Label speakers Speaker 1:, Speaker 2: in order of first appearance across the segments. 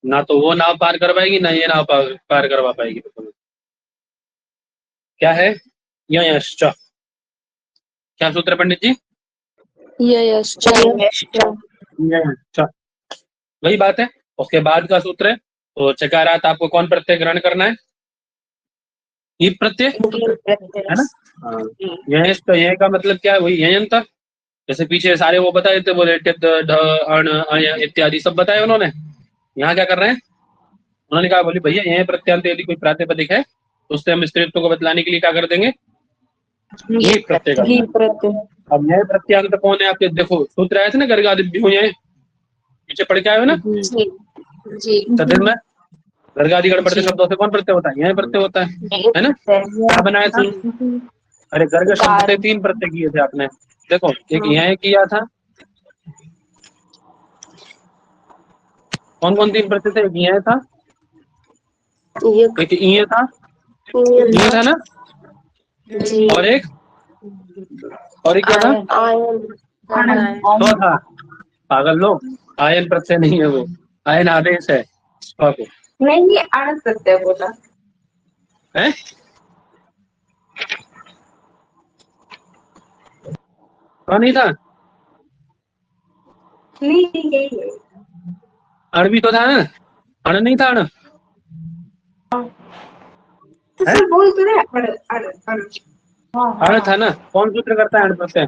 Speaker 1: ना तो वो नाव पार कर पाएगी ना ये नाव पार करवा पाएगी तुम्हें। क्या है? यश्च। क्या सूत्र है पंडित जी?
Speaker 2: यश्च।
Speaker 1: यश्च। वही बात है। उसके बाद का सूत्र है, तो चकारात आपको कौन प्रत्यय ग्रहण करना है? ई प्रत्यय, है ना? हाँ। यश तो यह का मतलब क्या है? वही यंत। जैसे पीछे सारे वो बताए थे, बोले टित ढ अण अय इत्यादि सब बताए उन्होंने। यहाँ क्या कर रहे हैं? उन्होंने कहा बोली भैया यह प्रत्यांत यदि कोई प्रातिपदिक है तो उससे हम स्त्रीत्व को बतलाने के लिए क्या कर देंगे? ये प्रत्यय करना है। अब यह प्रत्यांत कौन है आपके? देखो सूत्र आए थे ना, गर्गादिभ्यो यह पीछे पढ़ के आए हो ना? तद्धित में गर्गादि गणपति शब्दों से कौन प्रत्यय होता है? यह प्रत्यय होता है ना? क्या बनाया था? अरे गर्ग शब्द से 3 प्रत्यय किए थे आपने। देखो एक यह किया था, कौन कौन 3 प्रत्यय थे? एक यह था, एक ये था, ये था ना, और एक क्या था? तो था पागल लोग, आयन प्रत्यय नहीं है वो, आयन आदेश है।
Speaker 2: नहीं, ये अण प्रत्यय बोला
Speaker 1: है। कौन नहीं था?
Speaker 2: नहीं,
Speaker 1: अण भी तो था ना, अण नहीं था? अण
Speaker 2: तो सर बोल तो रहे
Speaker 1: अण था ना। कौन सूत्र करता है अण प्रत्यय?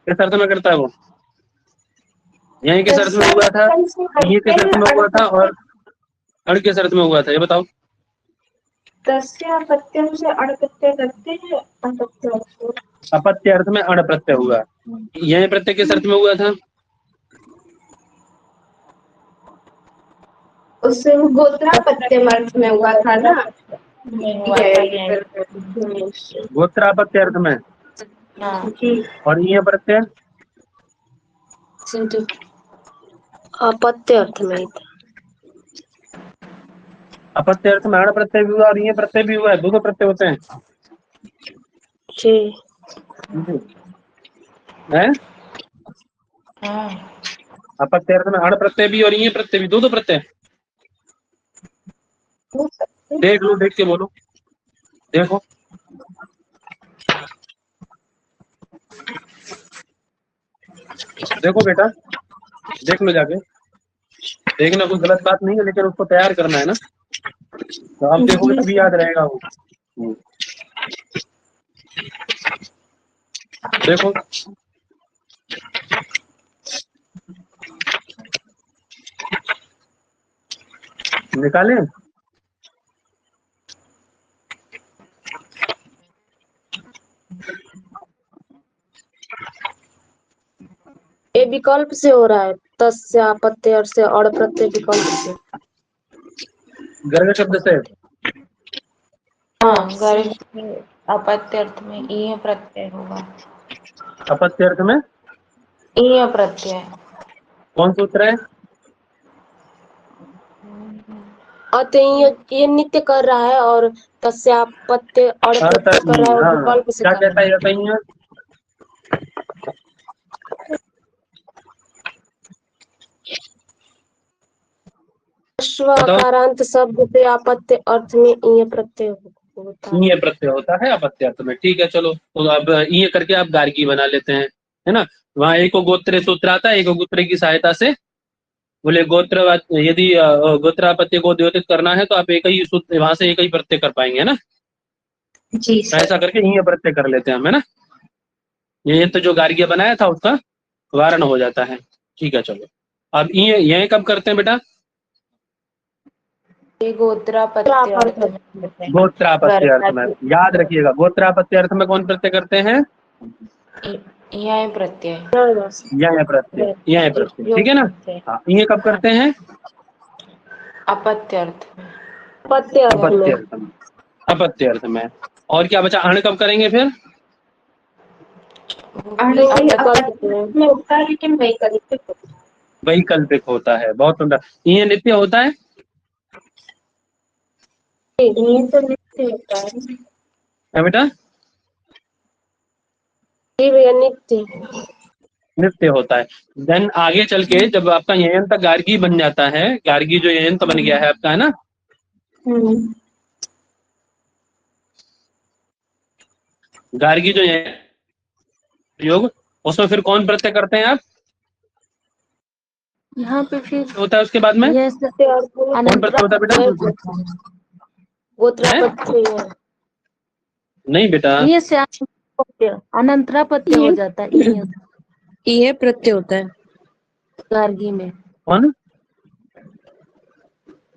Speaker 1: किस अर्थ में करता है वो? यही किस अर्थ में हुआ था, ये किस अर्थ में हुआ था, और अण किस अर्थ में हुआ था? ये बताओ।
Speaker 2: तस्यापत्यम से अण प्रत्यय करते हैं।
Speaker 1: अपत्य अर्थ में अण प्रत्यय हुआ। यह प्रत्यय किस अर्थ में हुआ था?
Speaker 2: उससे गोत्रापत्यम अर्थ में हुआ था ना।
Speaker 1: गोत्रापत्य अर्थ में। और ये प्रत्यय
Speaker 2: अपत्य अर्थ में।
Speaker 1: अपत्य अर्थ में अण प्रत्यय भी हुआ और ये प्रत्यय भी हुआ है, दोनों प्रत्यय होते हैं। है अपत्य अर्थ में अण प्रत्यय भी और ये प्रत्यय भी, दोनों प्रत्यय। देख लो, देख के बोलो, देखो। देखो बेटा, देख लो जाके। देखना कोई गलत बात नहीं है, लेकिन उसको तैयार करना है ना, तो आप देखोगे तभी याद रहेगा वो। देखो निकाले।
Speaker 2: ये विकल्प से हो रहा है, तस्यापत्य अर्थ से अण प्रत्यय विकल्प से।
Speaker 1: गर्ग शब्द से।
Speaker 3: हाँ, गर्ग अपत्य अर्थ में ईय प्रत्यय होगा।
Speaker 1: अपत्य अर्थ में
Speaker 3: ईय प्रत्यय।
Speaker 1: कौन सूत्र है?
Speaker 2: अतः ये नित्य कर रहा है और तस्यापत्य अण प्रत्यय कर रहा है और विकल्प से
Speaker 1: क्या
Speaker 2: कर
Speaker 1: कहता
Speaker 2: रहा
Speaker 1: है अतः?
Speaker 2: अश्वकारांत शब्द से आपत्य अर्थ में ईय प्रत्यय होता है।
Speaker 1: ईय प्रत्यय होता है अपत्य अर्थ में। ठीक है चलो, तो अब ईय करके आप गार्गी बना लेते हैं, है ना? वहां एक गोत्र सूत्र आता है, एक गोत्र की सहायता से बोले गोत्र, यदि गोत्रापत्य को द्योतित करना है तो आप एक ही सूत्र, वहां से एक ही प्रत्यय कर पाएंगे, है ना?
Speaker 2: जी सर।
Speaker 1: ऐसा करके ईय प्रत्यय कर लेते हैं हम, है ना? ये तो जो गार्ग्य बनाया था उसका वारण हो जाता है। ठीक है चलो, अब ये कब करते हैं बेटा?
Speaker 3: ये गोत्रापत्य अर्थ में।
Speaker 1: गोत्रापत्य अर्थ में। याद रखिएगा, गोत्रापत्य अर्थ में कौन प्रत्यय करते हैं?
Speaker 3: यह प्रत्यय।
Speaker 1: यह प्रत्यय, यह प्रत्यय, ठीक है ना? हाँ, ये कब करते हैं?
Speaker 3: अपत्य अर्थ में।
Speaker 2: अपत्य
Speaker 1: अर्थ में। अपत्य अर्थ में। और क्या बचा? अण कब करेंगे फिर?
Speaker 2: में होता है लेकिन
Speaker 1: वैकल्पिक होता है। बहुत सुंदर। ये नित्य होता है।
Speaker 2: ये तो नित्य होता है
Speaker 1: बेटा
Speaker 2: भैया, नित्य।
Speaker 1: नृत्य होता है। देन आगे चल के जब आपका ययंत गार्गी बन जाता है, गार्गी जो ययंत बन गया है आपका, है ना, गार्गी जो योग, उसमें फिर कौन प्रत्यय करते हैं आप?
Speaker 2: यहाँ पे फिर
Speaker 1: होता है उसके बाद में
Speaker 2: ये सत्य और
Speaker 1: कौन प्रत्यय होता है बेटा?
Speaker 2: गोत्रा
Speaker 1: है?
Speaker 2: प्रत्यय,
Speaker 1: नहीं बेटा,
Speaker 2: ये से अनंतरा प्रत्यय हो जाता है, ये प्रत्यय होता है गार्गी में।
Speaker 1: कौन?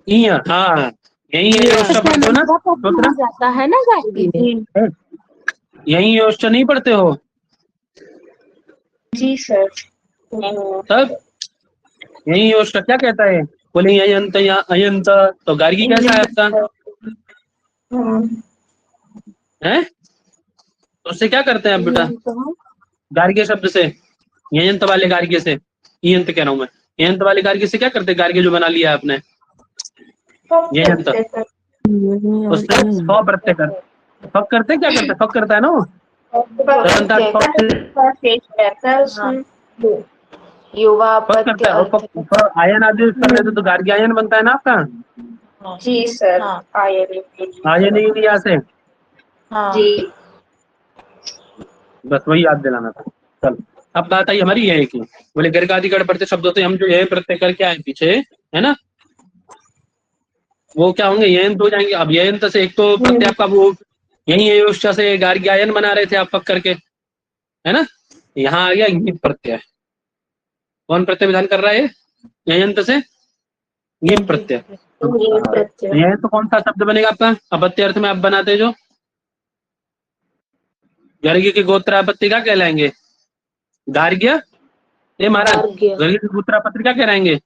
Speaker 1: इया, हाँ यही है योष्टा पढ़ते हो ना सूत्र?
Speaker 2: जाता है ना गार्गी में।
Speaker 1: यही योष्टा नहीं पढ़ते हो?
Speaker 2: जी सर।
Speaker 1: तब यही योष्टा क्या कहता है? बोले अयंत या अयंत, तो गार्गी कैसा है आपका? है? तो उससे क्या करते हैं आप बेटा? गार्गी शब्द से, ययंत वाले गार्गी से, ययंत कह रहा हूं मैं, ययंत वाले गार्गी से क्या करते हैं? गार्गी जो बना लिया आपने ययंत, उससे स्व प्रत्यय कर, फक करते क्या करते? फक करता है ना वो,
Speaker 3: युवा
Speaker 1: फक करता है। और आयन आदि कर लेते तो गार्गी आयन बनता है ना आपका?
Speaker 3: जी सर।
Speaker 1: आयन ही यहाँ से,
Speaker 3: जी
Speaker 1: बस वही याद दिलाना था। चल अब बात आई हमारी यह की, बोले गर्ग आदि गढ़ पढ़ते शब्दों से हम जो यह प्रत्यय करके आए पीछे, है ना, वो क्या होंगे? ययंत हो जाएंगे। अब ययंत से एक तो प्रत्यय आपका वो यही योष्टा से गार्गी आयन बना रहे थे आप पक करके, है ना, यहाँ आ गया ङीप प्रत्यय। कौन प्रत्यय विधान कर रहा है? ययंत से ङीप प्रत्यय। यह तो कौन सा शब्द बनेगा आपका अपत्य अर्थ में आप बनाते जो? गर्गी के गोत्रापत्ति क्या कहलाएंगे? गार्ग्य। ये महाराज गर्गी के गोत्रापत्ति क्या कहलाएंगे?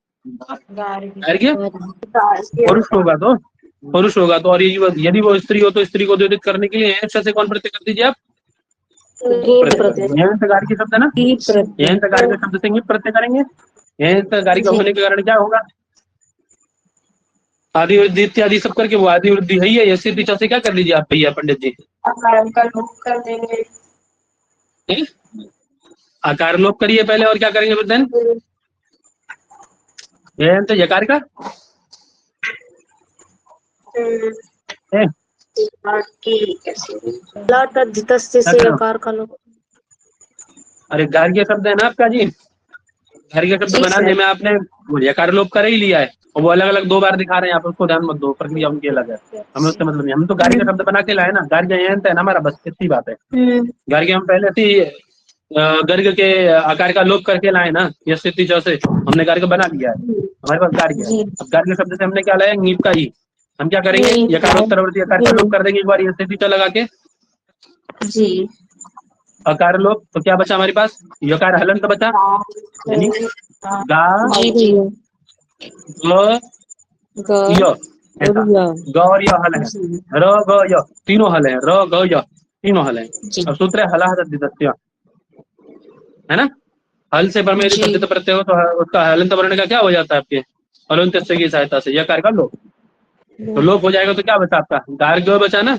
Speaker 1: गार्ग्य। पुरुष होगा तो, पुरुष होगा तो, और यदि वो स्त्री हो तो स्त्री को द्योतित करने के लिए ययंत से कौन प्रत्यय कर दीजिए आप? ययंत गार्गी शब्द है ना, ययंत गार्गी शब्द से ङीप प्रत्यय करेंगे। ययंत गार्गी होने के कारण क्या होगा? आदि वृद्धि इत्यादि सब करके वो आदि वृद्धि है ही है। ऐसी दिशा से क्या कर लीजिए आप भैया पंडित जी?
Speaker 3: कर देंगे।
Speaker 1: आकार लोप करिए पहले, और क्या करेंगे बुद्धन? ययंत यकार का
Speaker 2: से यकार का लोप।
Speaker 1: अरे गार्ग्य शब्द है ना आपका जी, गार्ग्य शब्द बनाने में आपने यकार लोप कर ही लिया है, और वो अलग अलग 2 बार दिखा रहे हैं, आप उसको ध्यान मत दो, प्रक्रिया उनकी अलग है, हमें उससे मतलब नहीं। हम तो गार्ग्य शब्द बना के लाए ना, गार्ग्य ययंत है ना हमारा, बस इतनी बात है। गार्ग्य हम पहले से गर्ग के आकार का लोप करके लाए ना, ये स्थिति से हमने गार्ग्य बना लिया है, हमारे पास गार्ग्य। अब गार्ग्य शब्द से हमने क्या लाया? ङीप का ही। हम क्या करेंगे? यकारोत्तरवर्ती आकार का लोप कर देंगे एक बार ये स्थिति लगा के
Speaker 2: जी।
Speaker 1: अकार लोप, तो क्या बचा हमारे पास? यकार हलंत बचा, यानी गा ग य, ऐसा ग और य हल है, र ग य तीनों हल है, र ग य तीनों हल है। अब सूत्र है हला हदस्य, है ना, हल से पर में यदि तद्धित प्रत्यय हो तो उसका हलंत वर्ण का क्या हो जाता है आपके हलंत की सहायता से? यकार का लोप, तो लोप हो जाएगा तो क्या बचा आपका? गार्ग्य बचा ना,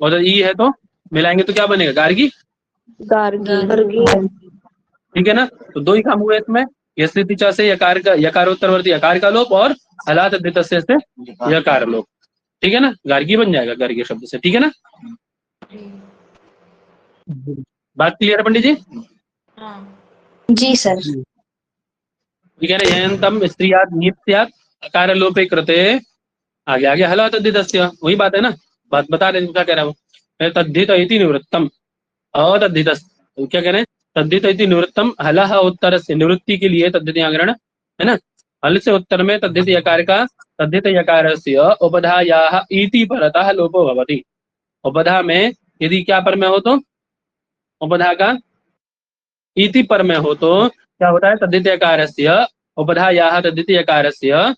Speaker 1: और ई है तो मिलाएंगे तो क्या बनेगा? गार्गी। ठीक है ना, तो 2 ही काम हुए इसमें, स्थिति च से यकार का, यकारोत्तरवर्ती यकार का लोप, और हलात अद्वित से यकार लोप। ठीक है ना, गार्गी बन जाएगा गार्गी शब्द से। ठीक है ना, बात क्लियर है पंडित जी?
Speaker 2: जी सर।
Speaker 1: ठीक है ना, ययंतम स्त्रियात् ङीप्स्यात् अकार लोपे कृते, आगे आगे हलात अद्वितस्य, वही बात है ना, बात बता रहे क्या कह रहा है वो? तद्धित इति निवृत्तम अतद्धित, क्या कह रहे हैं? तद्धित इति निवृत्तम हलः उत्तर से, निवृत्ति के लिए तद्धित ग्रहण है ना, हल से उत्तर में तद्धित यकार का, तद्धित यकारस्य उपधायाः इति परतः लोपो भवति। उपधा में यदि क्या पर में हो तो, उपधा का इति पर में हो तो क्या होता है? तद्धित यकारस्य उपधायाः तद्धित यकारस्य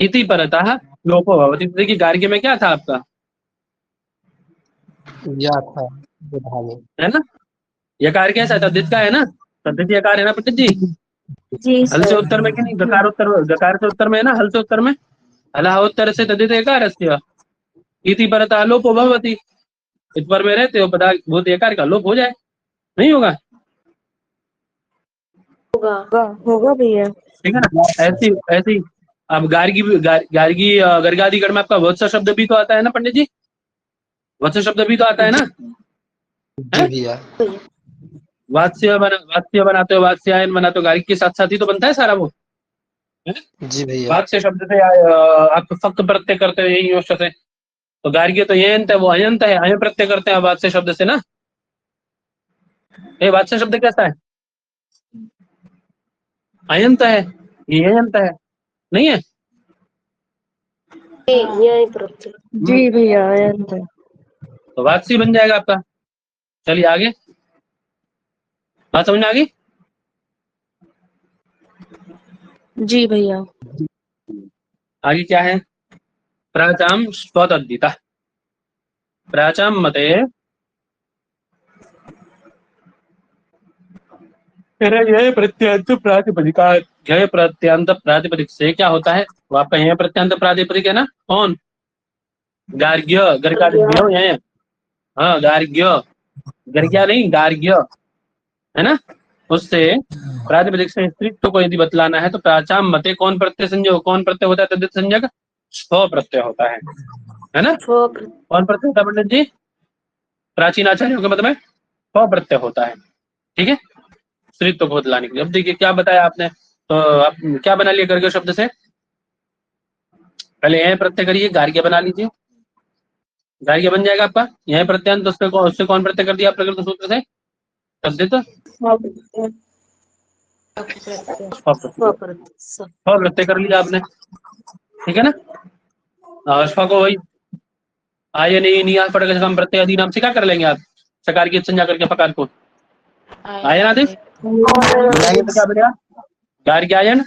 Speaker 1: इति परतः लोपो भवति। देखिए गार्ग्य में क्या था आपका?
Speaker 4: या था
Speaker 1: है ना, यकार कैसा है? तद्धित का है ना, तद्धित यकार है ना पंडित जी? हल से उत्तर में कि नहीं? गकार से उत्तर में है ना, हल से उत्तर में, हलः उत्तर से तद्धित यकारस्य इति परतः लोपो भवति। इस पर में रहते हो पदा भूत यकार का लोप हो जाए, नहीं होगा?
Speaker 2: होगा भैया।
Speaker 1: ठीक है ना। ऐसी ऐसी अब गार्गी गर्गादि गण में आपका वत्स शब्द भी तो आता है ना पंडित जी, वत्स शब्द भी तो आता है ना,
Speaker 4: जी
Speaker 1: है?
Speaker 4: भैया।
Speaker 1: वात्स्य बनाते हो, वात्स्यायन बनाते हो, गार्गी के साथ साथ ही तो बनता है सारा वो, है?
Speaker 4: जी भैया।
Speaker 1: वात्स्य शब्द से आप फक्त प्रत्यय करते हो यही योश से, तो गार्गी तो ये अंत है, वो अयंत है, अय प्रत्यय करते हैं वात्स्य शब्द से ना। ये वात्स्य शब्द कैसा है? अयंत है, ये अयंत है, नहीं है?
Speaker 2: यही प्रत्यय। जी भैया अयंत है।
Speaker 1: तो वात्सी बन जाएगा आपका। चलिए आगे, बात समझ में आ गई?
Speaker 2: जी भैया।
Speaker 1: आगे क्या है? प्राचाम स्वतद्धिता, प्राचाम मते यह प्रत्यंत प्रातिपदिका, यह प्रत्यंत प्रातिपदिक से क्या होता है? वो आपका यह प्रत्यंत प्रातिपदिक है ना, कौन? गार्ग्य, गर्गादिभ्यो यह, हाँ गार्ग्य, गर्ग्या नहीं गार्ग्य, है ना। उससे प्रातिपदिक से स्त्रीत्व को यदि बतलाना है तो प्राचाम मते कौन प्रत्यय संजय, कौन प्रत्यय होता है तद्धित संज्ञक? स्व प्रत्यय होता है ना। कौन प्रत्यय होता है पंडित जी? प्राचीन आचार्यों के मत में स्व प्रत्यय होता है, ठीक है, स्त्रीत्व को बतलाने के लिए। अब देखिए क्या बताया आपने, तो आप क्या बना लिया गर्ग शब्द से? पहले यह प्रत्यय करिए, गार्ग्य बना लीजिए, गार्ग्य बन जाएगा आपका। यह प्रत्यंत उससे कौन प्रत्यय कर दिया प्रकृत सूत्र से? तद्धित प्रत्यय कर लिया आपने, ठीक है ना। स्व को वही आय नहीं निया पड़ेगा हम प्रत्यय आदि नाम से क्या कर लेंगे आप? सकार की संज्ञा करके फकार को आयन आदेश तो क्या बनेगा? गार्ग्यायन,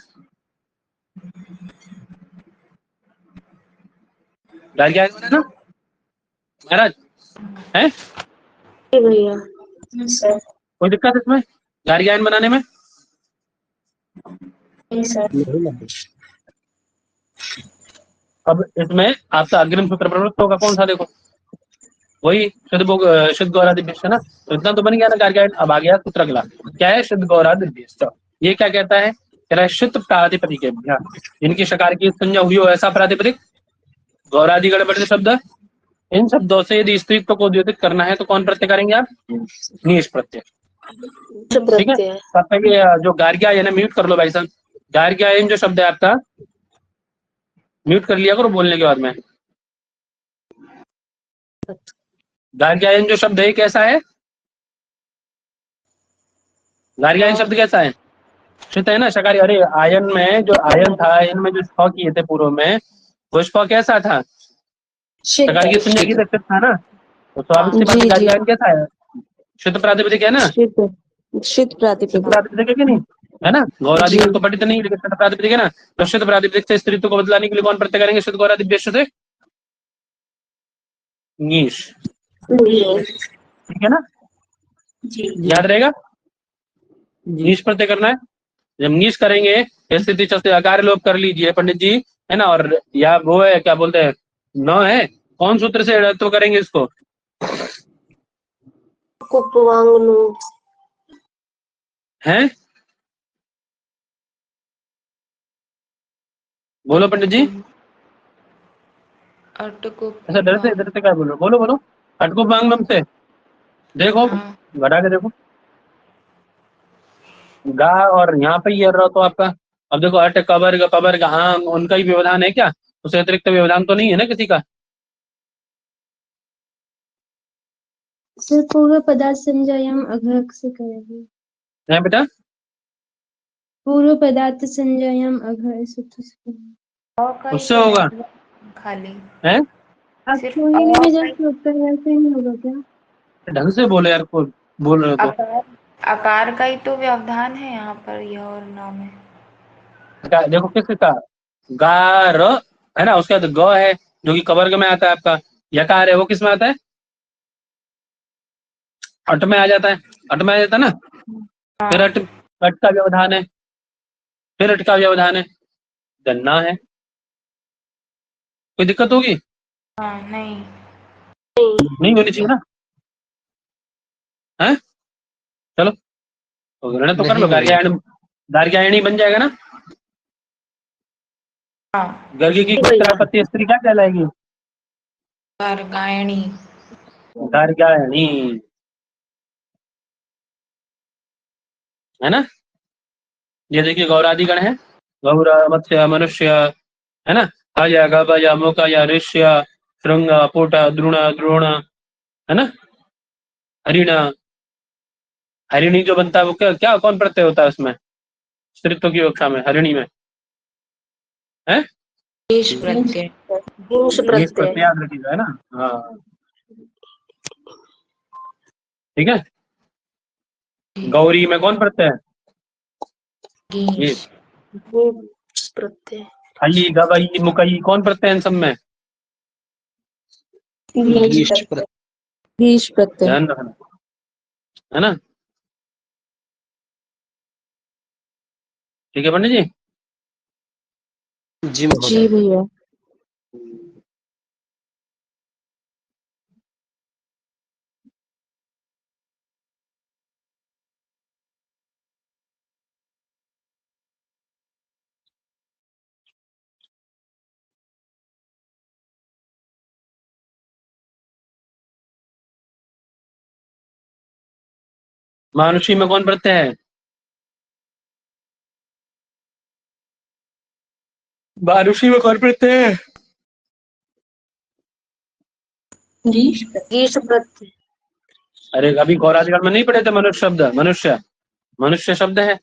Speaker 1: गार्ग्यायन बना ना महाराज, है
Speaker 2: भैया।
Speaker 1: कोई दिक्कत इसमें गार्ग्यायन बनाने में? अब इसमें आपका अग्रिम सूत्र प्रवृत्त होगा कौन सा? देखो वही शुद्ध गौरादिभ्यश्च है ना, तो इतना तो बन गया ना गार्ग्यायन। अब आ गया सूत्र अगला, क्या है? शुद्ध गौरादिभ्यश्च। ये क्या कहता है? कह रहा है शुद्ध प्रातिपदिकेभ्यः, जिनकी शकार की संज्ञा हुई हो ऐसा प्रातिपदिक, गौरादि गणपति शब्द, इन शब्दों से यदि स्त्रीत्व को द्योतित करना है तो कौन प्रत्यय करेंगे आप? नीश प्रत्यय, ठीक है। तो आपका ये जो गार्ग्यायन है, म्यूट कर लो भाई साहब, गार्ग्यायन जो शब्द है आपका म्यूट कर लिया करो बोलने के बाद में। गार्ग्यायन जो शब्द है कैसा है? गार्ग्यायन शब्द कैसा है? श्रुत है ना, शकारी। अरे आयन में जो आयन था, आयन में जो स्व किए थे पूर्व में, वो स्व कैसा था? शकारी की संज्ञा की तक था ना, तो स्वाभाविक सी बात है गार्ग्यायन कैसा है? शुद्ध प्रातिपदिक है ना,
Speaker 2: शुद्ध
Speaker 1: प्रातिपदिक है कि नहीं, है ना। गौरादिगण तो पठित नहीं, लेकिन शुद्ध प्रातिपदिक है ना। तो शुद्ध प्रातिपदिक से स्त्रीत्व को बदलाने के लिए कौन प्रत्यय करेंगे? शुद्ध गौरादिभ्यश्च से नीश, ठीक है ना, याद रहेगा। नीश प्रत्यय करना है। जब नीश करेंगे स्थिति से आकार लोप कर लीजिए पंडित जी, है ना। और या वो है क्या बोलते हैं, न है, कौन सूत्र से तो करेंगे इसको? हैं, बोलो पंडित जी। ऐसा डर से क्या बोलो, बोलो बोलो। अटकुपांगम से देखो, घटा के देखो, गा और यहाँ पे ये रहा तो आपका। अब देखो अट कबर पबर हाँ, उनका ही व्यवधान है क्या? उससे अतिरिक्त व्यवधान तो नहीं है ना किसी का?
Speaker 5: सर पूर्व पदार्थ संज्ञायाम अघ से करेंगे।
Speaker 1: है बेटा,
Speaker 5: पूर्व पदार्थ संज्ञायाम अघ इस सूत्र से करेंगे।
Speaker 1: उससे होगा
Speaker 3: खाली
Speaker 1: है।
Speaker 5: आप रोहिणी में जैसे होता है वैसे ही होगा क्या?
Speaker 1: ढंग से बोले यार, को बोल रहे हो तो।
Speaker 3: आकार का ही तो व्यवधान है यहाँ पर, यह और नाम है।
Speaker 1: देखो किसका गार है ना, उसके बाद ग है जो कि कवर्ग में आता है आपका। यकार है वो किस में आता है? अट में आ जाता है, अट में आ जाता है ना। फिर अट का व्यवधान है, फिर अट का व्यवधान है, गन्ना है। कोई दिक्कत होगी?
Speaker 3: नहीं
Speaker 1: नहीं होनी चाहिए ना, है। चलो तो ग्रहण तो कर लो। गार्ग्यायन गार्ग्यायणी बन जाएगा ना।
Speaker 3: हाँ,
Speaker 1: गर्गी की गोत्रापत्य स्त्री क्या कहलाएगी?
Speaker 3: गायणी।
Speaker 1: गार्ग्यायणी, है ना। ये देखिए गौरादिगण है, गौर, मत्स्य, मनुष्य, है ना। अय, गभय, मुकय, ऋष्य, श्रृंग, पुट, द्रोण, द्रोण, है ना। हरिण, हरिणी जो बनता है वो क्या क्या कौन प्रत्यय होता है उसमें, स्त्रीत्व की कक्षा में हरिणी में है
Speaker 3: ईश प्रत्यय।
Speaker 2: पुरुष
Speaker 1: ये
Speaker 2: प्रत्यय।
Speaker 1: प्रत्यय याद रखिएगा, है ना। हाँ, ठीक है। गौरी में कौन प्रत्यय है? ये
Speaker 3: गीश।
Speaker 2: प्रत्यय।
Speaker 1: हई, गवई, मुकई कौन प्रत्यय है इन सब में?
Speaker 5: ईश प्रत्यय।
Speaker 1: ध्यान रखना, है ना। ठीक है पंडित जी।
Speaker 4: जी महोदय।
Speaker 5: जी भैया।
Speaker 1: मानुषी में कौन प्रत्यय है? मानुषी में कौन प्रत्यय है?
Speaker 2: गीश प्रत्यय।
Speaker 1: अरे अभी गौरादिगण में नहीं पढ़े थे मनुष्य शब्द? मनुष्य, मनुष्य शब्द है।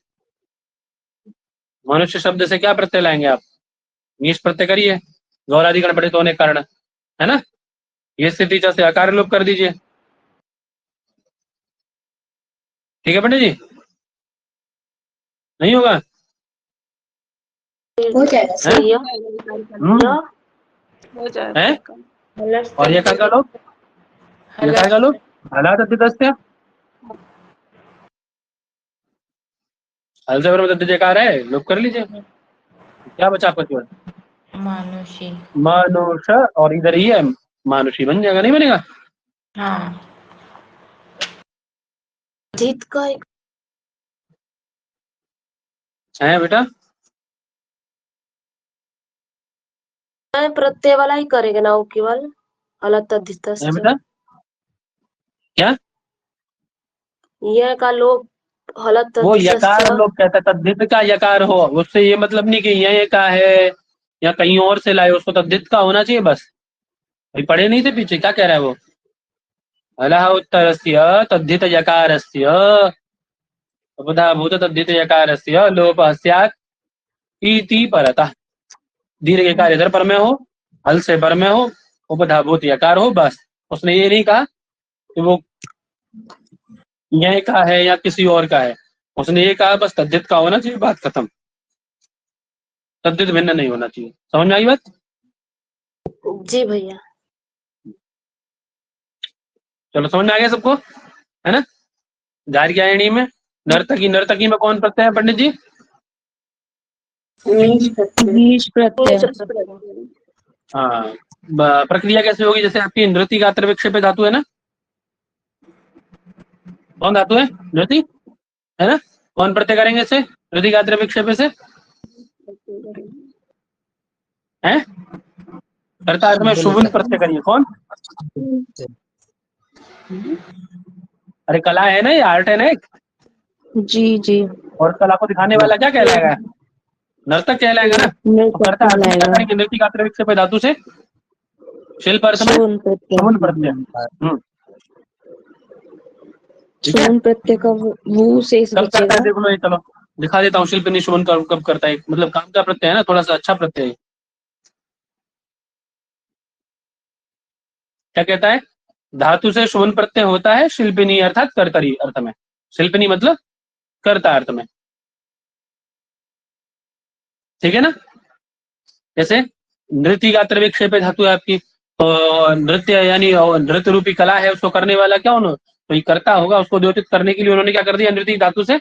Speaker 1: मनुष्य शब्द से क्या प्रत्यय लाएंगे आप? नीश प्रत्यय करिए, गौरादिगण पढ़े तो होने के कारण, है ना। ये स्थिति से आकार लोप कर दीजिए। ठीक है पंडित जी, नहीं होगा?
Speaker 2: सही है।
Speaker 1: हैं? और ये क्या लोग, ये क्या लोग हालात अतिदस्य हल से मध्य जयकार है, लोप कर लीजिए। क्या बचा आपका केवल?
Speaker 3: मानुषी।
Speaker 1: मानुष, और इधर ही है मानुषी, बन जाएगा नहीं बनेगा?
Speaker 3: हाँ,
Speaker 2: जीत का एक
Speaker 1: है बेटा,
Speaker 2: प्रत्यय वाला ही करेंगे ना वो केवल हलत
Speaker 1: है बेटा, क्या
Speaker 2: यह का लोग हलत
Speaker 1: वो यकार लोग कहते हैं, तद्धित का यकार हो, उससे ये मतलब नहीं कि ये का है या कहीं और से लाए, उसको तद्धित का होना चाहिए बस। अभी पढ़े नहीं थे पीछे, क्या कह रहा है वो? हलः उत्तरस्य तद्धित यकारस्य उपधाभूत तद्धित यकारस्य लोपः स्यात् इति परतः। दीर्घ यकार इधर पर में हो, हल से पर में हो, उपधाभूत यकार हो, बस। उसने ये नहीं कहा कि वो यह का है या किसी और का है, उसने ये कहा बस तद्धित का होना चाहिए, बात खत्म। तद्धित भिन्न नहीं होना चाहिए। समझ में आई बात?
Speaker 2: जी भैया।
Speaker 1: चलो समझ में आ गया सबको, है ना। गार्ग्यायणी में नर्तकी, नर्तकी में कौन प्रत्यय है पंडित जी?
Speaker 5: ईश प्रत्यय।
Speaker 1: हाँ, प्रक्रिया कैसे होगी? जैसे आपकी नृति गात्र विक्षेप धातु है ना, कौन धातु है? नृति, है ना। कौन प्रत्यय करेंगे इसे नृति गात्र विक्षेप से? है कर्ता अर्थ में शुभन प्रत्यय करिए। कौन? अरे कला है ना, ये आर्ट है ना एक,
Speaker 5: जी जी।
Speaker 1: और कला को दिखाने वाला क्या कहलाएगा? नर्तक कहलाएगा ना। तो कर्ता अर्थ में क्या करेंगे नृति गात्र विक्षेप धातु से? शिल्प अर्थ में शुभन प्रत्यय।
Speaker 5: शुभन प्रत्यय का वो शेष
Speaker 1: कब करता है
Speaker 5: बचेगा।
Speaker 1: देख लो, ये चलो दिखा देता हूँ। शिल्प निशुभन कब करता है, मतलब काम का प्रत्यय है ना, थोड़ा सा अच्छा प्रत्यय है। क्या कहता है? धातु से शुभन प्रत्यय होता है शिल्पिनी अर्थात कर्तरी अर्थ में। शिल्पिनी मतलब कर्ता अर्थ में, ठीक है ना। जैसे नृत्य गात्र विक्षेप धातु है आपकी, तो नृत्य यानी नृत्य रूपी कला है, उसको करने वाला क्या होना, तो ये कर्ता होगा। उसको द्योतित करने के लिए उन्होंने क्या कर दिया, नृत्य धातु से।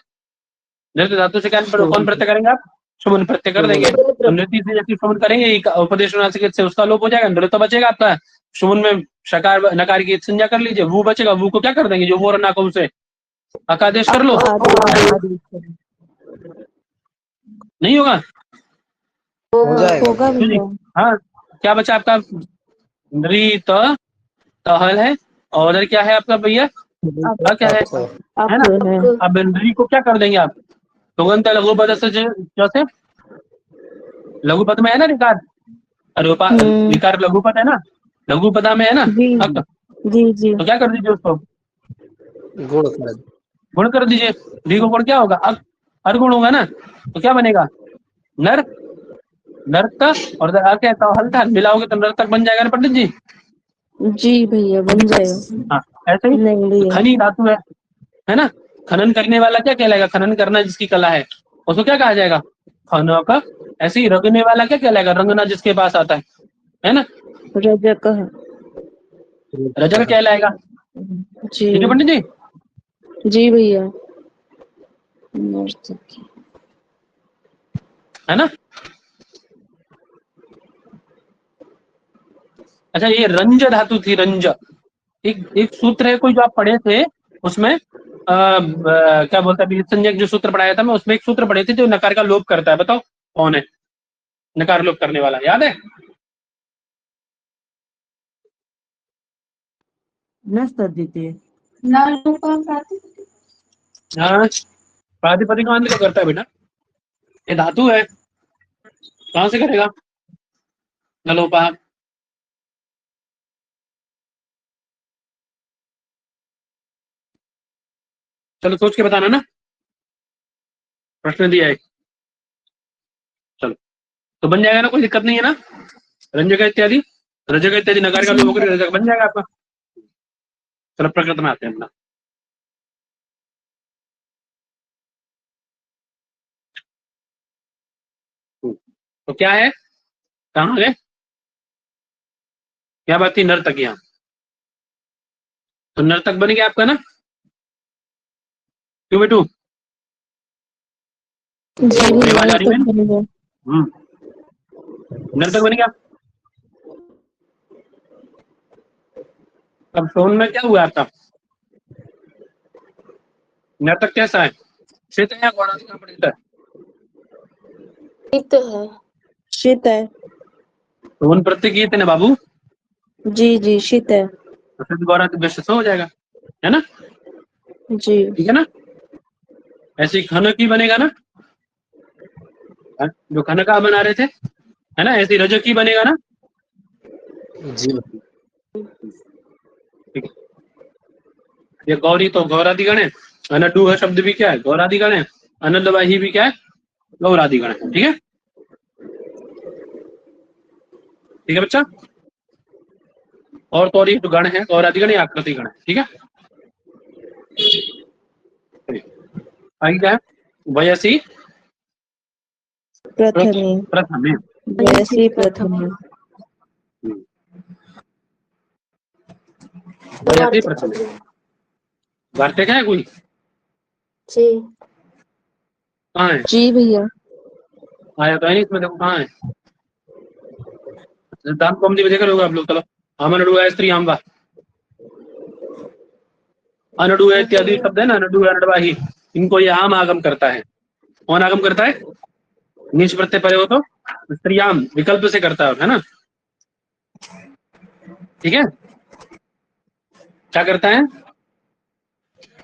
Speaker 1: नृत्य धातु से क्या कौन प्रत्यय करेंगे आप? शुभन प्रत्यय कर देंगे। तो नृत्य से जैसे शुभन करेंगे, उपदेश से उसका लोप हो जाएगा, नृत्य बचेगा आपका। शुभन में शकार नकार की संज्ञा कर लीजिए, वो बचेगा। वो को क्या कर देंगे, जो वो रना को उसे अकादेश कर लो। नहीं होगा?
Speaker 4: हो जाएगा
Speaker 3: होगा भैया।
Speaker 1: हाँ, क्या बचा आपका? री तहल है, और उधर क्या है आपका भैया? क्या है?
Speaker 3: अब
Speaker 1: है ना?
Speaker 3: है।
Speaker 1: अब री को क्या कर देंगे आप? तुगंत लघु पद से जैसे लघु पद में है ना रिकार, रिकार लघु पद है ना, लघु पदा में है ना
Speaker 3: जी
Speaker 1: अक,
Speaker 3: जी जी।
Speaker 1: तो क्या कर दीजिए उसको?
Speaker 4: गुण कर दो।
Speaker 1: गुण कर दीजिए। री को गुण क्या होगा? अर गुण होगा ना, तो क्या बनेगा? नर, नर्तक, और क्या है? हल्का मिलाओगे तो नर्तक बन जाएगा ना पंडित जी।
Speaker 3: जी भैया बन जाएगा।
Speaker 1: हाँ, ऐसे ही
Speaker 3: नहीं भैया।
Speaker 1: खनी धातु है ना? खनन करने वाला क्या कहलाएगा? खनन करना जिसकी कला है उसको क्या कहा जाएगा? खनक। ऐसे ही रंगने वाला क्या कहलाएगा? रंगना जिसके पास आता है ना?
Speaker 3: रजक।
Speaker 1: रजक कहलाएगा।
Speaker 3: जी
Speaker 1: ठीक है पंडित जी।
Speaker 3: जी भैया। नर्तकी।
Speaker 1: है ना? अच्छा, ये रंज धातु थी, रंज। एक सूत्र है कोई जो आप पढ़े थे उसमें, क्या बोलते हैं, संज्ञक जो सूत्र पढ़ाया था मैं, उसमें एक सूत्र पढ़े थे जो नकार का लोप करता है। बताओ कौन है नकार लोप करने वाला? याद है? हाँ, प्रातिपदिक आंध्र को करता है बेटा, ये धातु है, कहां से करेगा नलोपा? चलो सोच के बताना ना, प्रश्न दिया है। चलो तो बन जाएगा ना, कोई दिक्कत नहीं है ना? रंजक इत्यादि, रजक इत्यादि नकार का लोप होकर रजक बन जाएगा आपका। चलो प्रकृत में आते हैं अपना। तो क्या है, कहाँ गए? क्या बात थी? नर्तक। यहाँ तो नर्तक बन गया आपका ना, क्यों बेटू?
Speaker 3: जी
Speaker 1: मेरी
Speaker 3: भैया
Speaker 1: आवाज आ रही है?
Speaker 3: नर्तक बन गया।
Speaker 1: नर्तक बन गया। अब टोन में क्या हुआ आपका? नर्तक कैसा है? श्वेत है या घोड़ा दिखा पड़ता है?
Speaker 2: शीत है।
Speaker 3: शीत है।
Speaker 1: टोन प्रत्यय किए थे ना बाबू,
Speaker 3: जी जी शीत है।
Speaker 1: तो फिर गौरा तो हो जाएगा, है ना?
Speaker 3: जी
Speaker 1: ठीक है ना? ऐसे ही खनक ही बनेगा ना, जो खनका बना रहे थे, है ना? ऐसे ही रजक ही बनेगा ना।
Speaker 4: जी
Speaker 1: ठीक है। ये गौरी तो गौरादिगण है, अनडू है शब्द भी क्या है? गौरादिगण है। अनदवाही भी क्या है? गौरादिगण है। ठीक है, ठीक है बच्चा। और तो और ये जो गण है गौरादिगण या आकृति गण है। ठीक है, आगे क्या है? वयसी
Speaker 3: प्रथमे।
Speaker 1: प्रथमे।
Speaker 3: वयसी प्रथमे।
Speaker 1: वयसी प्रथमे। वार्तिक है कोई?
Speaker 2: जी
Speaker 1: कहाँ है?
Speaker 3: जी भैया।
Speaker 1: आया तो है नहीं इसमें, देखो कहाँ है? सिद्धांत कौमुदी में देखे लोग आप लोग। चलो, अमनडु है स्त्री आमवा, अनडु है इत्यादि शब्द है ना, अनडु है, अनडवाही, इनको ये आम आगम करता है। कौन आगम करता है? नीच प्रत्यय परे हो तो स्त्रियाम विकल्प से करता है ना? ठीक है, क्या करता है?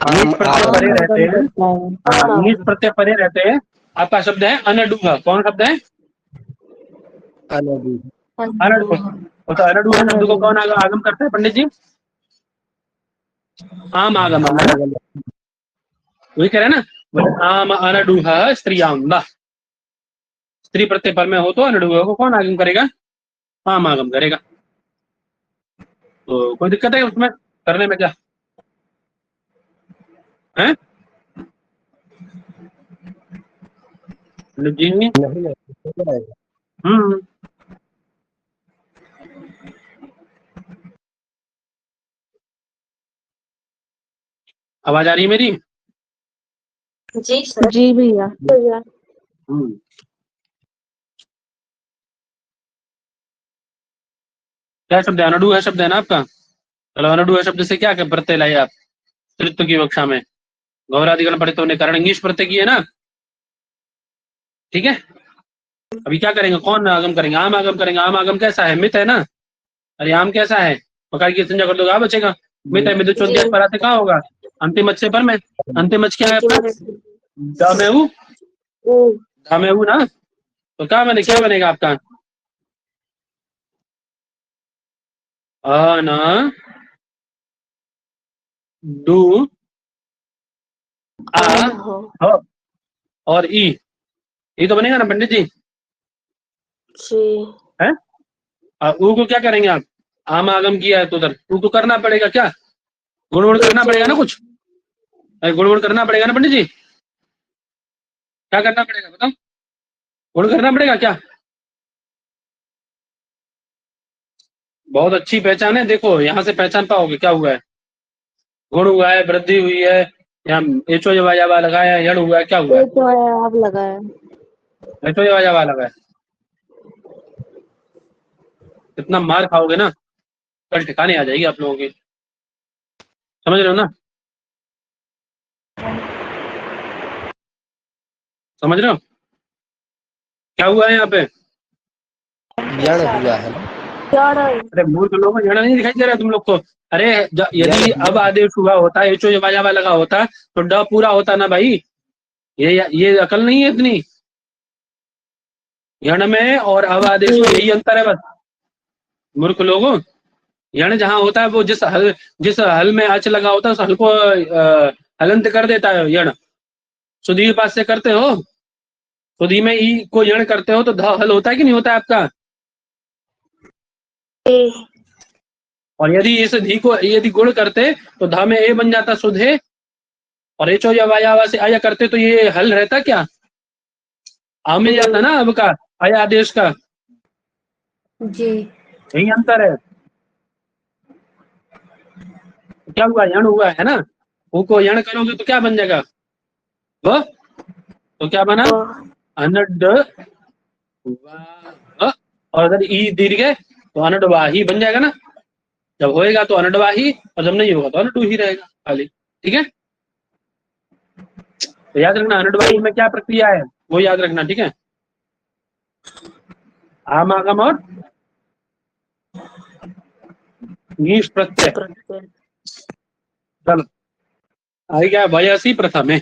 Speaker 1: नीच प्रत्यय
Speaker 3: आम
Speaker 1: परे रहते
Speaker 3: आगम
Speaker 1: हैं।
Speaker 3: करता है।
Speaker 1: हाँ, नीच प्रत्यय परे रहते हैं। आपका शब्द है अनडुहा। कौन शब्द है?
Speaker 4: अनडू।
Speaker 1: अनडु। तो अनडुहा शब्द को कौन आगम करता है पंडित जी? आम आगम है ना, वही कह रहे हैं ना, बोले आम अनडुहा स्त्रियाम वाह। स्त्री प्रत्यय पर में हो तो अनडुहा को कौन आगम करेगा? आम आगम करेगा। तो कोई दिक्कत है उसमें करने में? क्या है जी?
Speaker 4: नहीं नहीं, हो जाएगा।
Speaker 1: हम्म, आवाज आ रही है मेरी?
Speaker 2: जी सर।
Speaker 3: जी भैया।
Speaker 1: हम्म, क्या शब्द है? अनडू है शब्द है ना आपका। चलो, अनडू है शब्द से क्या प्रत्यय लाए आप तृत्व की कक्षा में? गौरादिगण पढ़ित होने कारण इंग्लिश प्रत्यय की है ना। ठीक है। अभी क्या करेंगे, कौन आगम करेंगे, आम आगम करेंगे। आम आगम कैसा है, मित है ना। अरे आम कैसा है, मकार की संज्ञा कर दोगे, बचेगा मित है। मित चौंतीस पर आते कहाँ होगा, अंतिम अच्छे पर में। अंतिम अच्छ क्या है आपका, दामेऊ, दामेऊ ना। तो क्या बने, क्या बनेगा आपका, अ न डू आ ह और ई तो बनेगा ना पंडित जी है। ऊ को क्या करेंगे आप, आम आगम किया है तो उधर ऊ को करना पड़ेगा क्या, गुण गुण करना पड़ेगा ना कुछ, गुण गुण करना पड़ेगा ना पंडित जी। क्या करना पड़ेगा बताओ, गुण करना पड़ेगा क्या। बहुत अच्छी पहचान है, देखो यहाँ से पहचान पाओगे क्या हुआ है। गुण हुआ है, वृद्धि हुई है, यहाँ एचो जवा लगाया है, यण हुआ है, क्या हुआ है,
Speaker 2: तो है आप लगाए
Speaker 1: एचो जवा लगा है। कितना मार खाओगे ना, कल ठिकाने आ जाएगी आप लोगों की, समझ रहे हो ना, समझ रहे हो क्या हुआ है यहाँ पे।
Speaker 4: यण हुआ है ना।
Speaker 1: अरे मूर्ख लोगों को यण नहीं दिखाई दे रहा तुम लोग को। अरे यदि अब आदेश हुआ होता, एचो जवा लगा होता तो ड पूरा होता ना भाई। ये अकल नहीं है इतनी, यण में और अब आदेश में यही अंतर है बस। मूर्ख लोगों, यण जहां होता है वो जिस हल में अच लगा होता है उस हल को हलंत कर देता है यण। सुधी पास से करते हो, सुधी में ई को यण करते हो तो ध हल होता है कि नहीं होता है आपका। और यदि इस धी को यदि गुण करते तो ध में ए बन जाता सुधे, और एचो या वाया से आया करते तो ये हल रहता क्या, आ मिल जाता ना अब का आया आदेश का।
Speaker 2: जी
Speaker 1: यही अंतर है। क्या हुआ, यण हुआ है ना, वो को यण करोगे तो क्या बन जाएगा वो, तो क्या बना अनड और अगर ई दीर्घ है तो अनडवाही बन जाएगा ना। जब होएगा तो अनडवाही और जब नहीं होगा तो अनडू ही रहेगा खाली, ठीक है। तो याद रखना अनडवाही में क्या प्रक्रिया है वो याद रखना, ठीक है। आम आगम और नीश प्रत्यय। चलो आई क्या, वयसी प्रथम है,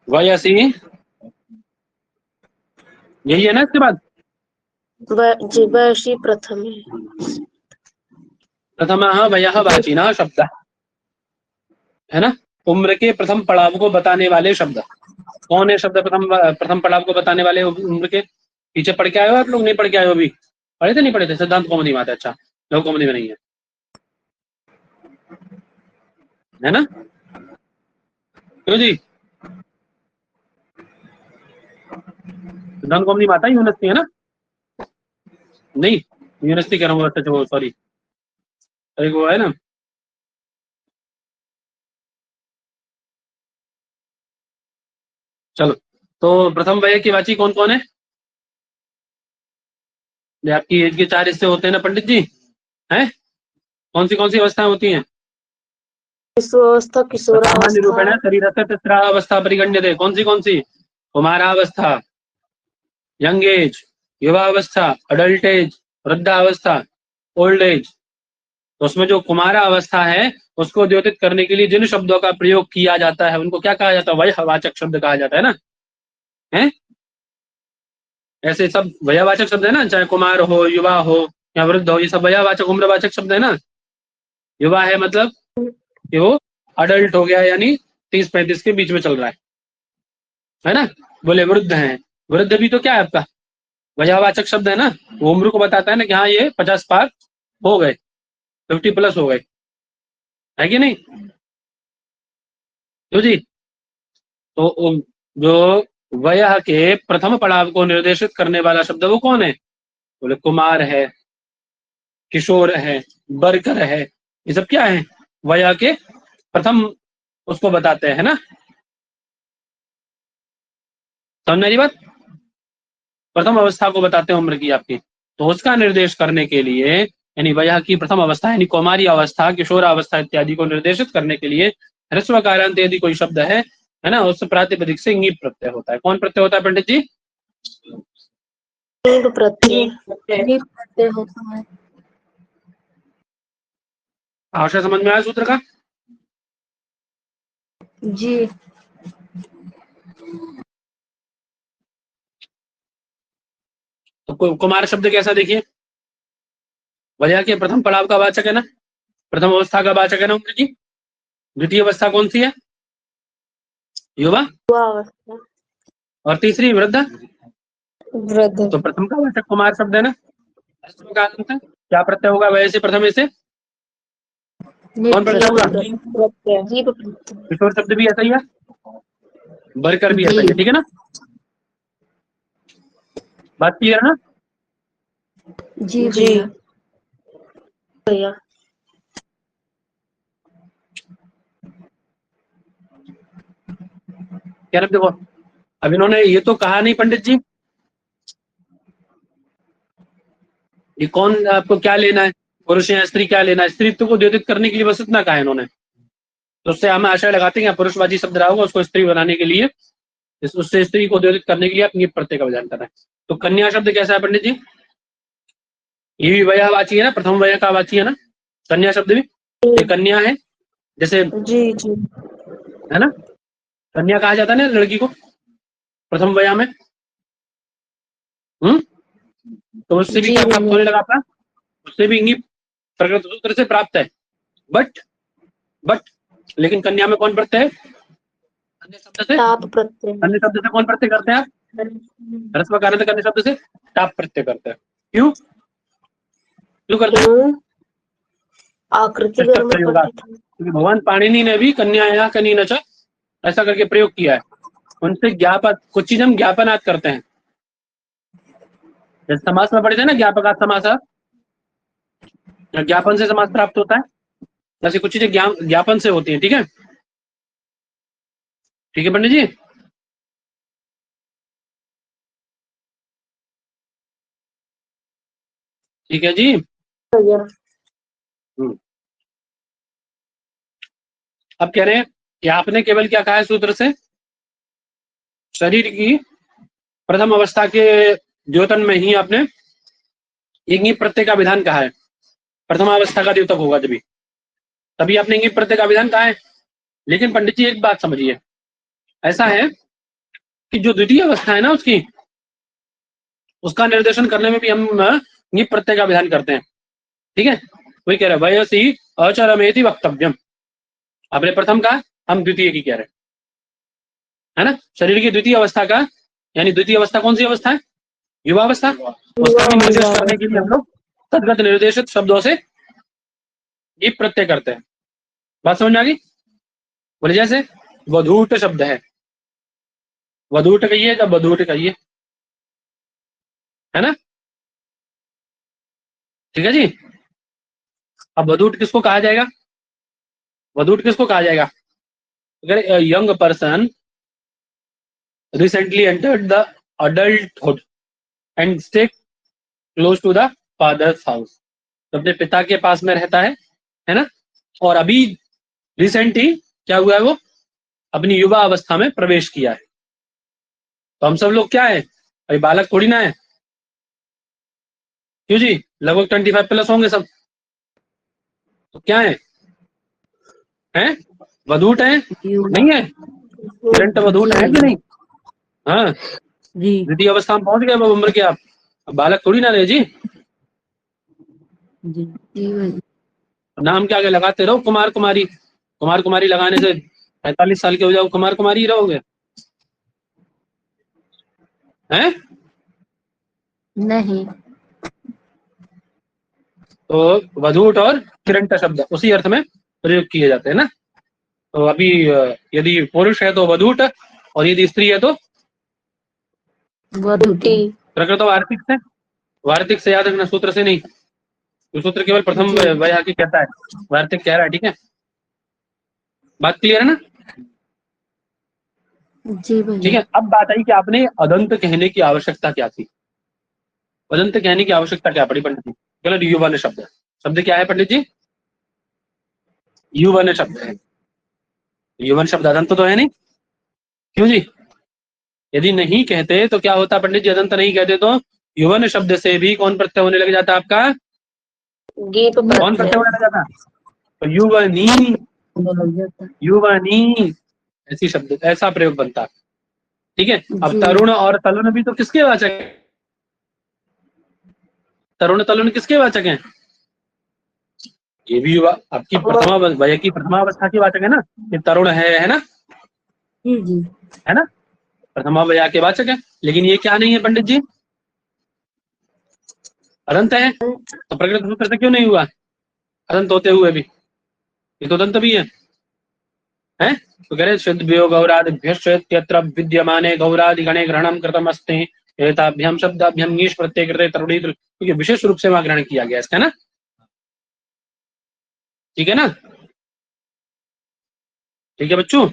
Speaker 1: वयसी यही है ना इसके बाद।
Speaker 2: जी वैशी प्रथम है।
Speaker 1: प्रथमः वयः वाचिनः शब्द है ना, उम्र के प्रथम पड़ाव को बताने वाले शब्द। कौन है शब्द प्रथम पड़ाव को बताने वाले उम्र के, पीछे पढ़ के आए हो आप लोग, नहीं पढ़ के आए हो अभी, पढ़े थे नहीं पढ़े थे, सिद्धांत कौमुदी में आता है। अच्छा लघु कौमुदी में नहीं है ना, क्यों जी, सिद्धांत कौमुदी में आता है यूनिवर्सिटी है ना, नहीं यूनिवर्सिटी कह रहा हूँ, अच्छा वो सॉरी एक वो है ना। चलो तो प्रथम वय की वाची कौन कौन है, आपकी एज के 4 हिस्से होते हैं ना पंडित जी, हैं कौन सी अवस्थाएं होती हैं।
Speaker 2: किशोरावस्था
Speaker 1: सामान्य रूपेण
Speaker 2: किशोरावस्था
Speaker 1: शरीर से तिस्रा अवस्था परिगण्य थे, कौन सी कुमारावस्था, यंग एज, युवावस्था, अडल्ट एज, वृद्धावस्था, ओल्ड एज। तो उसमें जो कुमारा अवस्था है उसको द्योतित करने के लिए जिन शब्दों का प्रयोग किया जाता है उनको क्या कहा जाता है, वयवाचक शब्द कहा जाता है ना, है ऐसे सब वयवाचक शब्द है ना, चाहे कुमार हो, युवा हो या वृद्ध हो, ये सब वयवाचक उम्रवाचक शब्द है ना। युवा है मतलब कि वो अडल्ट हो गया, यानी 30-35 के बीच में चल रहा है ना। बोले वृद्ध है, वृद्ध भी तो क्या है आपका वयवाचक शब्द है ना, वो उम्र को बताता है ना कि हाँ ये 50 पार हो गए, 50 प्लस हो गए, है कि नहीं। तो जी तो जो वयः के प्रथम पड़ाव को निर्देशित करने वाला शब्द वो कौन है, बोले कुमार है, किशोर है, बरकर है, ये सब क्या है वयः के प्रथम उसको बताते हैं ना, समझ रही बात, प्रथम अवस्था को बताते हैं उम्र की आपकी। तो उसका निर्देश करने के लिए यानी वयः की प्रथम अवस्था यानी कौमारी अवस्था, किशोर अवस्था इत्यादि को निर्देशित करने के लिए ह्रस्व कारांत यदि कोई शब्द है है ना, उस प्रातिपदिक से ङीप प्रत्यय होता है। कौन प्रत्यय होता है पंडित जी?
Speaker 2: ईंग प्रत्यय प्रत्यय होता है।
Speaker 1: आशा समझ में आया सूत्र का?
Speaker 2: जी।
Speaker 1: तो कुमार शब्द कैसा देखिए, वजह के प्रथम पड़ाव का वाचक है ना, प्रथम अवस्था का वाचक है ना उम्र की। द्वितीय अवस्था कौन सी है? युवा।
Speaker 2: अवस्था।
Speaker 1: और तीसरी वृद्ध।
Speaker 2: वृद्ध।
Speaker 1: तो प्रथम का वाचक कुमार शब्द है ना। क्या प्रत्यय होगा वजह से प्रथम से? कौन प्रत्यय होगा? किशोर शब्द भी ऐसा ही है, बरकर भी ऐसा ही है, ठीक है ना। बात क्लियर है ना?
Speaker 2: जी भैया।
Speaker 1: क्या नाम देखो, अब इन्होंने ये तो कहा नहीं पंडित जी, ये कौन आपको क्या लेना है, पुरुष या स्त्री क्या लेना है, स्त्रीत्व को द्योतित करने के लिए बस इतना कहा इन्होंने। तो उससे हम आशय लगाते हैं पुरुषवाची शब्द रहा होगा उसको स्त्री बनाने के लिए, उससे स्त्री को द्योतित करने के लिए आप ङीप प्रत्यय का विधान करना है। तो कन्या शब्द कैसा है पंडित जी? ये भी वयवाची है ना, प्रथम वय का वाची है ना कन्या शब्द भी। ये कन्या है, जैसे
Speaker 2: जी
Speaker 1: है ना, कन्या कहा जाता है ना लड़की को प्रथम वया में। तो उससे भी क्या प्राप्त होने लगा था, उससे भी ङीप प्रकृत सूत्र से प्राप्त है। बट लेकिन कन्या में कौन प्रत्यय है? अन्य शब्द से।
Speaker 2: टाप प्रत्यय।
Speaker 1: अन्य शब्द से कौन प्रत्यय करते हैं आप? ह्रस्व कारण अन्य शब्द से टाप प्रत्यय करते हैं। क्यों करते हैं?
Speaker 2: आकृति
Speaker 1: क्योंकि भगवान पाणिनि ने भी कन्या कनी नच ऐसा करके प्रयोग किया है। उनसे ज्ञापन, कुछ चीज हम ज्ञापनात् करते हैं, जैसे समास में पढ़े थे ना ज्ञापकात् समास, ज्ञापन से समास प्राप्त होता है, ऐसी कुछ चीजें ज्ञापन से होती हैं। ठीक है, ठीक है पंडित जी। ठीक है जी। अब कह रहे हैं कि आपने केवल क्या कहा है सूत्र से, शरीर की प्रथम अवस्था के द्योतन में ही आपने ङीप प्रत्यय का विधान कहा है। प्रथम अवस्था का द्योतक होगा तभी आपने ङीप प्रत्यय का विधान कहा है। लेकिन पंडित जी एक बात समझिए, ऐसा है कि जो द्वितीय अवस्था है ना उसका निर्देशन करने में भी हम ङीप प्रत्यय का विधान करते हैं। ठीक है, वही कह रहे वयसी अचरमेति वक्तव्यम। आपने प्रथम कहा, हम द्वितीय की कह रहे है ना। शरीर की द्वितीय अवस्था का, यानी द्वितीय अवस्था कौन सी अवस्था है? युवावस्था। उसका भी निर्देश करने के लिए हम लोग तद्गत निर्देशित शब्दों से ङीप प्रत्यय करते हैं। बात समझ में आ गई? बोले जैसे वधूट शब्द है, वधूट कहिए जब वधूट कहिए, है ना। ठीक है जी। अब वधूट किसको कहा जाएगा? वधूट किसको कहा जाएगा? अगर young person recently entered the adulthood and stay close to the father's house, तो अपने पिता के पास में रहता है ना, और अभी रिसेंट ही क्या हुआ है, वो अपनी युवा अवस्था में प्रवेश किया है। तो हम सब लोग क्या है, अभी बालक थोड़ी ना है, क्यों जी, लगभग 25 प्लस होंगे सब। तो क्या है, वधूट है नहीं है, करंट वधूट है कि नहीं? हाँ द्वितीय अवस्था में पहुंच गए उम्र के आप, बालक थोड़ी ना रहे जी। नाम क्या आगे लगाते रहो, कुमार कुमारी, कुमार कुमारी लगाने से 45 साल के हो जाओ कुमार कुमारी ही रहोगे, हैं?
Speaker 2: नहीं।
Speaker 1: तो वधूट और किरंट शब्द उसी अर्थ में प्रयोग किए जाते हैं ना। तो अभी यदि पुरुष है तो वधूट, और यदि स्त्री है तो
Speaker 2: वधूटी।
Speaker 1: प्रकृत वार्तिक से याद रखना, सूत्र से नहीं। तो सूत्र केवल प्रथम वया की कहता है, वार्तिक कह रहा है। ठीक है, बात क्लियर है ना?
Speaker 2: जी भैया।
Speaker 1: ठीक है, अब बात आई कि आपने अदंत कहने की आवश्यकता क्या थी। अदंत कहने की आवश्यकता क्या पड़ी पंडित जी? केवल युवन शब्द, शब्द क्या है पंडित जी? युवन शब्द है। युवन शब्द अदंत तो है नहीं, क्यों जी? यदि नहीं कहते तो क्या होता पंडित जी? अदंत नहीं कहते तो युवन शब्द से भी कौन प्रत्यय होने लग जाता आपका?
Speaker 2: गीप
Speaker 1: कौन
Speaker 2: प्रत्यय।
Speaker 1: प्रत्यय होने लग जाता? तो युवनी, युवनी ऐसी शब्द, ऐसा प्रयोग बनता। ठीक है। अब
Speaker 5: जी।
Speaker 1: तरुण और तलुन भी तो किसके वाचक है? तरुण तलुन किसके वाचक हैं? ये भी आपकी प्रथमा वय की प्रथमावस्था की वाचक है ना, कि तरुण है ना,
Speaker 5: जी जी।
Speaker 1: है ना, प्रथमा वया के वाचक है। लेकिन ये क्या नहीं है पंडित जी? अदंत है। तो प्रकृत सूत्र से क्यों नहीं हुआ अदंत होते हुए भी? ये तो दंत भी है। तो कह रहे शुद्ध वियोग गौरादिभ्यश्चेत्यत्र विद्यमाने गौरादि गणे ग्रहणम कृतम अस्ति एताभ्याम शब्दाभ्याम नीश प्रत्यय कृते तरुणी, क्योंकि विशेष रूप से वहां ग्रहण किया गया इसका ना। ठीक है ना? ठीक है बच्चों,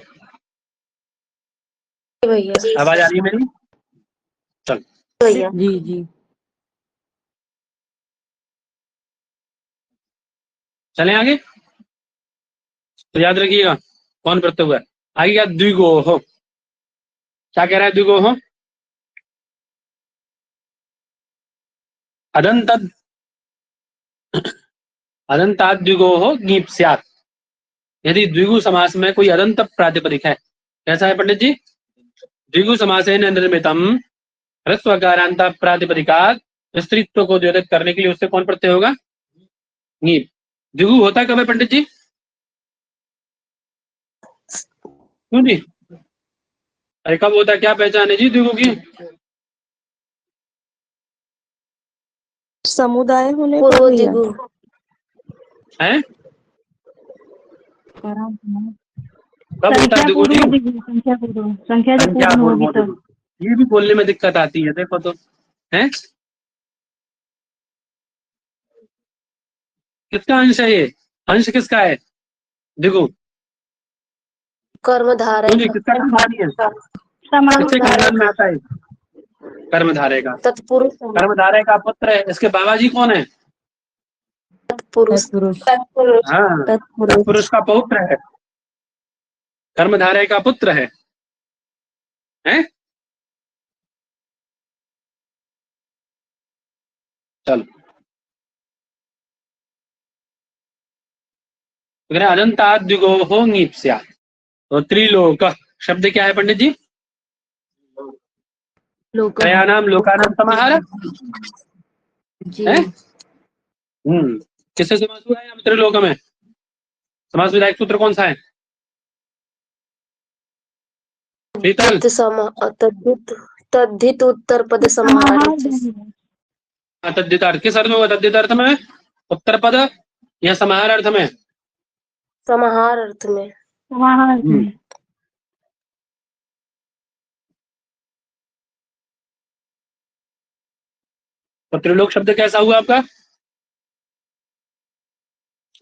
Speaker 2: भैया।
Speaker 1: आवाज आ रही है मेरी? चल
Speaker 2: भैया।
Speaker 5: जी जी।
Speaker 1: चलें आगे। तो याद रखिएगा कौन प्रत्यय हुआ है। आगे क्या? द्विगो हो। क्या कह रहा है द्विगो हो? अदंत अदंतात द्विगो हो गीप स्यात्। यदि द्विगु समास में कोई अदंत प्रातिपदिक है, कैसा है पंडित जी? द्विगु समासेन निर्मितम ह्रस्वकारांत प्रातिपदिकात् स्त्रीत्व को द्योतित करने के लिए उससे कौन प्रत्यय होगा? नीप। द्विगु होता कब है पंडित जी? क्यों जी? अरे कब होता है? क्या पहचान है जी द्विगु की?
Speaker 6: समुदाय होने पर
Speaker 2: पूर्व
Speaker 6: भैया।
Speaker 2: दिगु।
Speaker 1: है कब होता है द्विगु जी?
Speaker 5: संख्या
Speaker 1: संख्या पूर्ण द्विगु। ये भी बोलने में दिक्कत आती है, देखो तो। है किसका अंश है ये? अंश किसका है द्विगु?
Speaker 2: कर्मधारय
Speaker 1: क्यों जी? किसका खानदानी है? किसके खानदान में आता है? कर्मधारय का।
Speaker 2: तत्पुरुष।
Speaker 1: कर्मधारय का पुत्र है। इसके बाबा जी कौन है?
Speaker 2: तत्पुरुष।
Speaker 1: हाँ, तत्पुरुष का पौत्र है, कर्मधारय का पुत्र है। हैं? चलो, अनंता द्विगो हो ङीप्स्या। तो त्रिलोक शब्द क्या है पंडित जी? त्रयानाम लोकानाम समाहार
Speaker 5: जी।
Speaker 1: है। किससे समास हुआ है यहाँ त्रिलोक में? समास विधायक सूत्र कौन सा है? शीतल?
Speaker 2: तद्धित उत्तर पद समाहार।
Speaker 1: तद्धितार्थ किस अर्थ में हुआ? तद्धित अर्थ में, उत्तर पद या समाहार अर्थ में?
Speaker 2: समाहार अर्थ में।
Speaker 1: तो त्रिलोक शब्द कैसा हुआ आपका?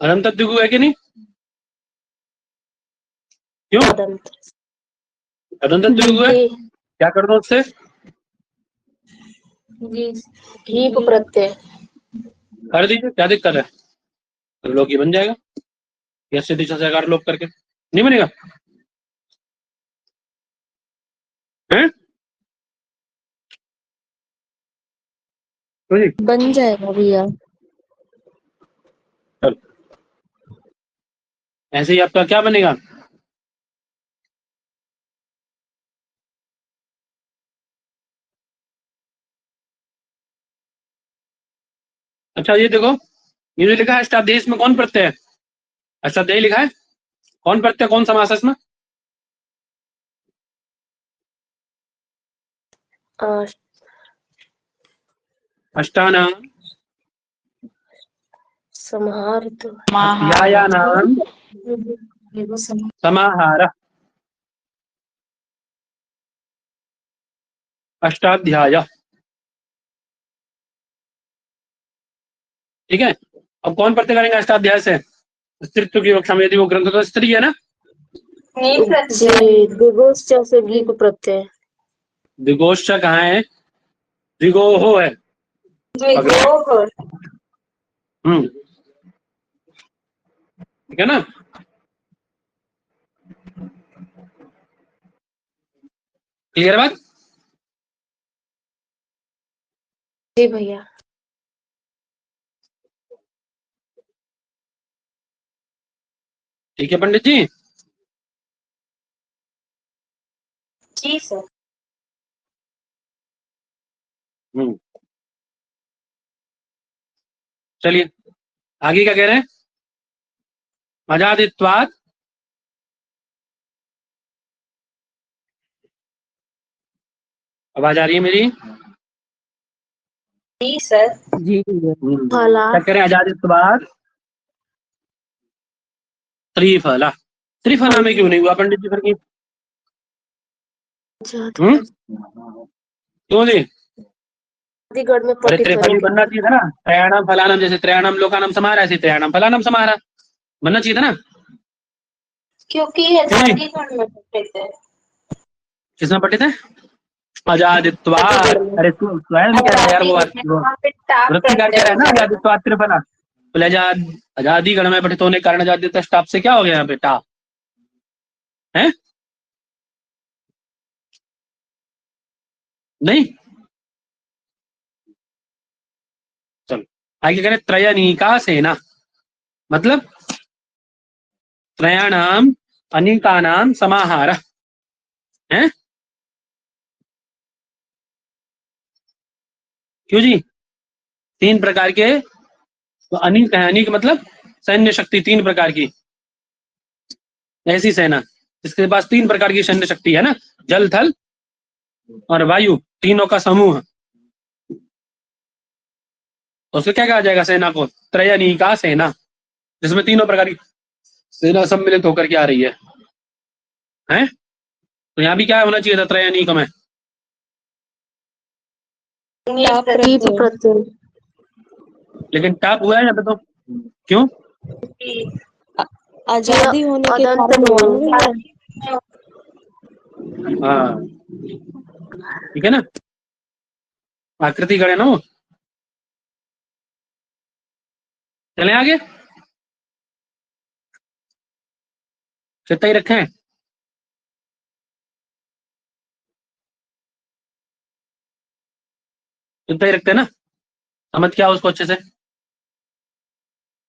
Speaker 1: अनंत द्विगु है कि नहीं? क्यों अनंत द्विगु है? क्या कर दो उससे?
Speaker 2: गीप प्रत्यय
Speaker 1: कर दीजिए, क्या दिक्कत है? त्रिलोक ही बन जाएगा, यश दिशा से आकार लोप करके। नहीं बनेगा? हैं? तो जी
Speaker 6: बन जाएगा भैया।
Speaker 1: ऐसे ही आपका क्या बनेगा? अच्छा ये देखो, ये जो लिखा है अष्टाध्यायी, इसमें कौन प्रत्यय है? अष्टाध्यायी लिखा है, कौन प्रत्यय, कौन समास है इसमें? अष्टानाम
Speaker 2: समाहार तो
Speaker 1: अध्यायानाम समाहार अष्टाध्याय। ठीक है। अब कौन प्रत्यय करेंगे अष्टाध्याय से? स्त्रीत्व की कक्षा में, यदि वो ग्रंथ तो स्त्री है ना।
Speaker 2: दिगोश्च से गीप प्रत्यय।
Speaker 1: दिगोश्च कहाँ है? दिगोहो है। ठीक है ना। क्लियर बात?
Speaker 2: जी भैया।
Speaker 1: ठीक है पंडित जी।
Speaker 3: जी सर।
Speaker 1: चलिए आगे क्या कह रहे हैं? अजादित्वात् आवाज आ रही है मेरी?
Speaker 3: जी सर।
Speaker 4: जी भैया।
Speaker 2: फला
Speaker 1: क्या कह रहे हैं? अजादित्वात् त्रिफला। त्रिफला में क्यों नहीं हुआ पंडित जी फिर की? क्यों जी?
Speaker 2: चंडीगढ़ में
Speaker 1: अरे
Speaker 2: पठित
Speaker 1: त्रिफली
Speaker 2: होने
Speaker 1: बनना चाहिए था ना, त्रयाणाम फलानाम, जैसे त्रयाणाम लोकानाम समारा, ऐसे त्रयाणाम फलानाम समारा बनना चाहिए था ना।
Speaker 3: क्योंकि
Speaker 1: क्यों जी?
Speaker 3: चंडीगढ़ में पठित है।
Speaker 1: किसमें पठित है? अजादित्वात्।
Speaker 2: चंडीगढ़ में।
Speaker 1: अरे तू स्वयं कह रहा है यार, वो
Speaker 3: वहाँ पे टाप
Speaker 1: वृत्तिकार कह
Speaker 3: प्रत्यय
Speaker 1: रहा है
Speaker 3: हो
Speaker 1: ना
Speaker 3: जाएगा।
Speaker 1: अजादित्वात् त्रिफला। बोले आजादी गण में पठित होने के कारण अजादित्य स्टाप से क्या हो गया यहाँ पे? टा है नहीं? चलो आगे कह रहे हैं त्रयनीका सेना, मतलब त्रयाणाम अनेकानाम समाहार है। क्यों जी? तीन प्रकार के, तो अनेक है, अनेक मतलब सैन्य शक्ति तीन प्रकार की, ऐसी सेना जिसके पास तीन प्रकार की सैन्य शक्ति है ना, जल थल और वायु, तीनों का समूह। तो उसको क्या कहा जाएगा? सेना को त्रयनीका सेना, जिसमें तीनों प्रकार की सेना सम्मिलित होकर के आ रही है। हैं? तो यहाँ भी क्या होना चाहिए था त्रयनीक में?
Speaker 2: नीति प्रत्यय।
Speaker 1: लेकिन टाप हुआ है यहाँ पे तो, क्यों?
Speaker 6: आजादी होने के
Speaker 2: अदंत
Speaker 6: कारण हुआ
Speaker 2: नहीं
Speaker 6: ना
Speaker 2: है।
Speaker 6: भैया।
Speaker 1: हाँ ठीक है ना, आकृति गण है ना वो। चलें आगे, चित्ता ही रखें, चित्ता ही रखते हैं ना, समझ क्या उसको अच्छे से।